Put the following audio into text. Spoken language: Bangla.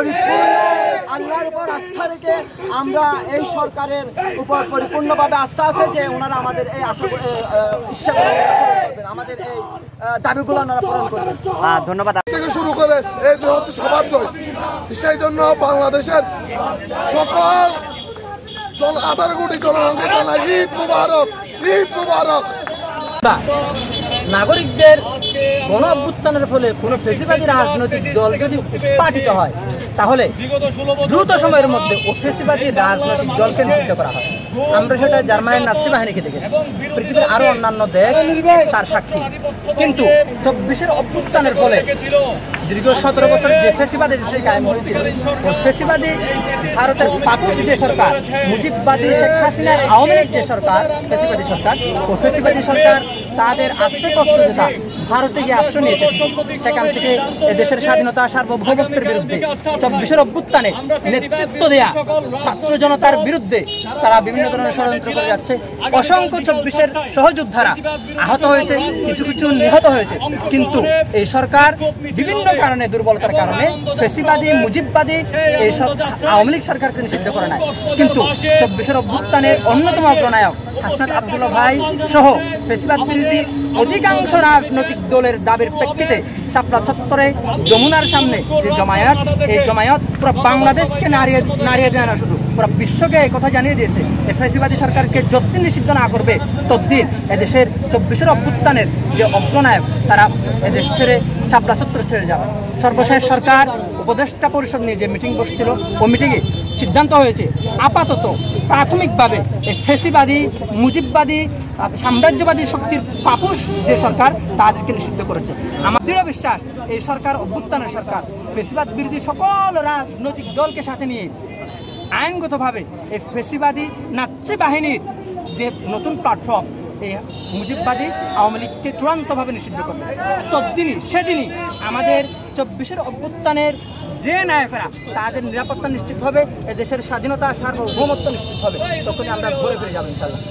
পরিপূর্ণ আল্লাহর উপর আস্থা রেখে আমরা এই সরকারের উপর পরিপূর্ণভাবে আস্থা আছে যে ওনারা আমাদের এই ইচ্ছা করবেন, আমাদের এই দাবিগুলো ওনারা পূরণ করবেন। ধন্যবাদ। থেকে শুরু করে এই যে হচ্ছে সবার জয়, সেই জন্য বাংলাদেশের সকল 18 কোটি জনগণকে জানাই ঈদ মুবারক, ঈদ মুবারক। নাগরিকদের গণ অভ্যুত্থানের ফলে কোনো ফেসিবাদী রাজনৈতিক দল যদি উৎপাদিত হয় তাহলে দ্রুত সময়ের মধ্যে ও ফেসিবাদী রাজনৈতিক দলকে নিষিদ্ধ করা হয়। আমরা সেটা জার্মানির নাৎসি বাহিনীকে দেখেছি, পৃথিবীর আরো অন্যান্য দেশ তার সাক্ষী। কিন্তু 24-এর অভ্যুত্থানের ফলে দীর্ঘ 17 বছর যে ফেসিবাদী দেশে কায়েম হয়েছিল, ও ফেসিবাদী ভারতের পাপুস যে সরকার, মুজিববাদী শেখ হাসিনার আওয়ামী লীগ যে সরকার, ফেসিবাদী সরকার, ও ফেসিবাদী সরকার তাদের আস্তেকস্ত যেটা ভারতে গিয়ে আশ্রয় নিয়েছে, সেখান থেকে দেশের স্বাধীনতা সার্বভৌমত্বের বিরুদ্ধে 24-এর অভ্যুত্থানে নেতৃত্ব দেয়া ছাত্র জনতার বিরুদ্ধে তারা বিভিন্ন ধরনের ষড়যন্ত্র করে যাচ্ছে। অসংখ্য 24-এর সহযোদ্ধারা আহত হয়েছে, কিছু কিছু নিহত হয়েছে। কিন্তু এই সরকার বিভিন্ন কারণে, দুর্বলতার কারণে ফেসিবাদী মুজিববাদী এই আওয়ামী লীগ সরকারকে নিষিদ্ধ করে নাই। কিন্তু 24-এর অভ্যুত্থানের অন্যতম অগ্রনায়ক হাসনাত আব্দুল্লাহ ভাই সহ ফেসিবাদ বিরোধী অধিকাংশ রাজনৈতিক দলের দাবির প্রেক্ষিতে শাপলা চত্বরে যমুনার সামনে যে জমায়েত, এই জমায়েত পুরো বাংলাদেশকে নাড়িয়ে দেয় না, শুধু পুরো বিশ্বকে এই কথা জানিয়ে দিয়েছে এই ফেসিবাদী সরকারকে যতদিন নিষিদ্ধ না করবে ততদিন এদেশের 24-এর অভ্যুত্থানের যে অগ্রনায়ক তারা এদেশ ছেড়ে শাপলা চত্বর ছেড়ে যাবে। সর্বশেষ সরকার উপদেষ্টা পরিষদ নিয়ে যে মিটিং বসছিল, ওই মিটিংয়ে সিদ্ধান্ত হয়েছে আপাতত প্রাথমিকভাবে এই ফেসিবাদী মুজিববাদী সাম্রাজ্যবাদী শক্তির পাপুস যে সরকার তাদেরকে নিষিদ্ধ করেছে। আমার দৃঢ় বিশ্বাস এই সরকার অভ্যুত্থানের সরকার ফেসিবাদ বিরোধী সকল রাজনৈতিক দলকে সাথে নিয়ে আইনগতভাবে এই ফেসিবাদী নাৎসি বাহিনীর যে নতুন প্ল্যাটফর্ম, এই মুজিববাদী আওয়ামী লীগকে চূড়ান্তভাবে নিষিদ্ধ করবে। ততদিনই সেদিনই আমাদের 24-এর অভ্যুত্থানের যে নায়করা তাদের নিরাপত্তা নিশ্চিত হবে, এদেশের স্বাধীনতা সার্বভৌমত্ব নিশ্চিত হবে, তখনই আমরা ঘুরে ফিরে যাবো ইনশাল্লাহ।